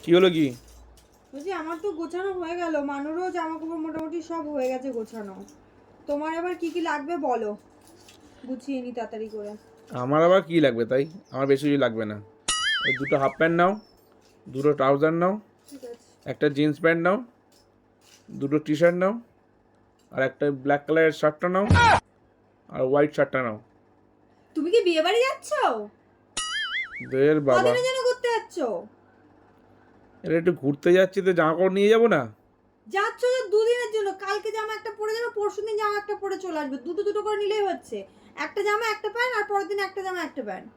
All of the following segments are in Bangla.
কি হলো কি? বলছি আমার তো গোছানো হয়ে গেল, মানুরও জামা কাপড় মোটামুটি সব হয়ে গেছে গোছানো। তোমার আবার কি কি লাগবে বলো, গুছিয়ে নি তাড়াতাড়ি করে। আমার আবার কি লাগবে তাই? আমার বেশি কিছু লাগবে না। ওই দুটো হাফ প্যান্ট নাও, দুটো ট্রাউজার নাও, ঠিক আছে। একটা জিন্স প্যান্ট নাও, দুটো টি শার্ট নাও, আর একটা ব্ল্যাক কালারের শার্টটা নাও, আর হোয়াইট শার্টটা নাও। তুমি কি বিয়ে বাড়ি যাচ্ছ? দের বাবা, কদিনের জন্য ঘুরতে যাচ্ছ? এটা একটু ঘুরতে যাচ্ছি তো জামা কাপড় নিয়ে যাবো না? যাচ্ছ যে দুদিনের জন্য, কালকে জামা একটা পরে যাবে, পরশুদিন জামা একটা পরে চলে আসবে, দুটো দুটো করে নিলেই হচ্ছে। একটা জামা একটা প্যান্ট, আর পরের দিন একটা জামা একটা প্যান্ট।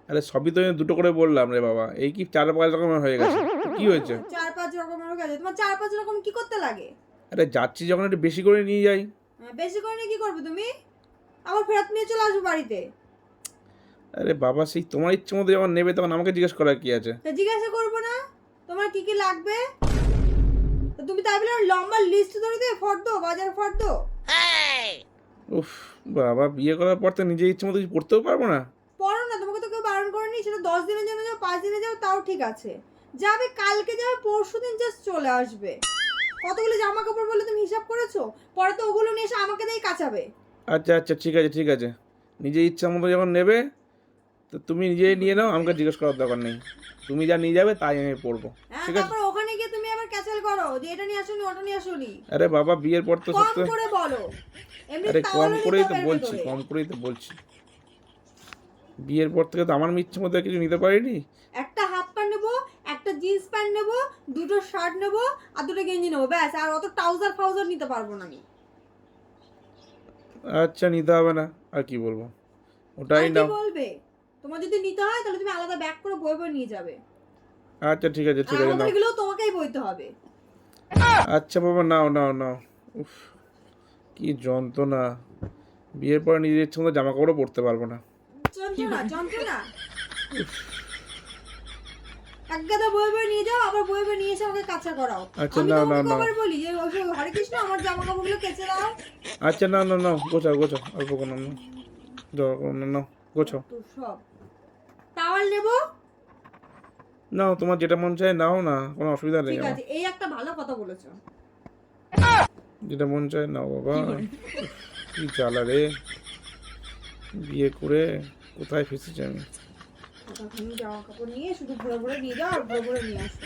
আরে সবই তো আমি দুটো করে বললাম রে বাবা, এই কি 4-5 রকমের হয়ে গেছে? কি হয়েছে? 4-5 রকমের কাজ, তোমার 4-5 রকম কি করতে লাগে? আরে যাচ্ছি যখন একটু বেশি করে নিয়ে যাই। বেশি করে নিয়ে কি করবে তুমি? আবার ফেরত নিয়ে চলে আসবে বাড়িতে। আরে বাবা, সেই তোমার ইচ্ছে মতো যখন নেবে তখন আমাকে জিজ্ঞেস করার কি আছে? তা জিজ্ঞাসা করবো না তোমার কি কি লাগবে? তো তুমি তাই বলে লম্বা লিস্ট ধরে দিয়ে ফর্দ বাজার ফর্দ। উফ, বাবা বিয়ে করার পর তো নিজের ইচ্ছে মতো কিছু করতেও পারবো না। পড়ো না, তোমাকে তো কেউ বারণ করেনি। সেটা 10 দিনের জন্য যাও, 5 দিনে যাও, তাও ঠিক আছে। যাবে কালকে, যাবে পরশুদিন, জাস্ট চলে আসবে। কতগুলো জামা কাপড় বলে তুমি হিসাব করেছো? পরে তো ওগুলো নিয়ে এসে আমাকে দিয়ে কাচাবে। আচ্ছা আচ্ছা, ঠিক আছে ঠিক আছে, নিজের ইচ্ছা মতো যখন নেবে তো তুমি নিজেই নিয়ে নাও, আমাকে জিজ্ঞেস করার দরকার নেই। তুমি যা নিয়ে যাবে তাই আমি পরবো, হ্যাঁ, ঠিক আছে? তারপর ওখানে গিয়ে তুমি আবার ক্যাচাল করো যে এটা নিয়ে আসোনি ওটা নিয়ে আসোনি। আরে বাবা, বিয়ের পর তো কম সত্যি। করে বলো, এমনি আরে কম তাওয়ালে করেই নিতে তো হবে বলছি, ভেতরে। কম করেই তো বলছি। বিয়ের পর থেকে তো আমার ইচ্ছে মতো কিছু নিতে পারিনি। একটা হাফ প্যান্ট নেবো, একটা জিন্স প্যান্ট নেবো, দুটো শার্ট নেবো, আর দুটো গেঞ্জি নেবো, ব্যাস। আর অত ট্রাউজার ফাউজার নিতে পারবো না আমি। আচ্ছা, নিতে হবে না, আর কি বলবো, ওটাই আর কি নাও। বলবে? তোমার যদি নিতে হয় তাহলে তুমি আলাদা ব্যাগ করে বই বই নিয়ে যাবে। আচ্ছা ঠিক আছে আর ঠিক আছে, আমাদের নাও। এগুলো তোমাকেই বইতে হবে। আচ্ছা বাবা, নাও নাও নাও। উফ, কি যন্ত্রণা! বিয়ের পরে নিজের ইচ্ছে মতো জামা কাপড়ও পরতে পারবো না। যন্ত্রণা যন্ত্রণা। এক গাদা বই বই নিয়ে যাও, আবার বই বই নিয়ে এসে আমাকে কাঁচা করাও। আচ্ছা, আমি নাও তোমাকে নাও নাও। কবার বলি যে হরে কৃষ্ণ আমার জামা কাপড়গুলো কেচে দাও। আচ্ছা, নাও নাও নাও, গোছাও গোছাও, অল্প কোনো নাও, নাও, গোছাও। তো সব টাওয়াল নেবো। নাও, তোমার যেটা মন চায় নাও না, কোনো অসুবিধা নেই ঠিক আমার। আছে, এই একটা ভালো কথা বলেছো। যেটা মন চায় নাও বাবা। কি জ্বালা রে, বিয়ে করে কোথায় ফেসেছি আমি। জামা কাপড় নিয়ে শুধু ভরে ভরে নিয়ে যাও আর ভরে ভরে নিয়ে আসো।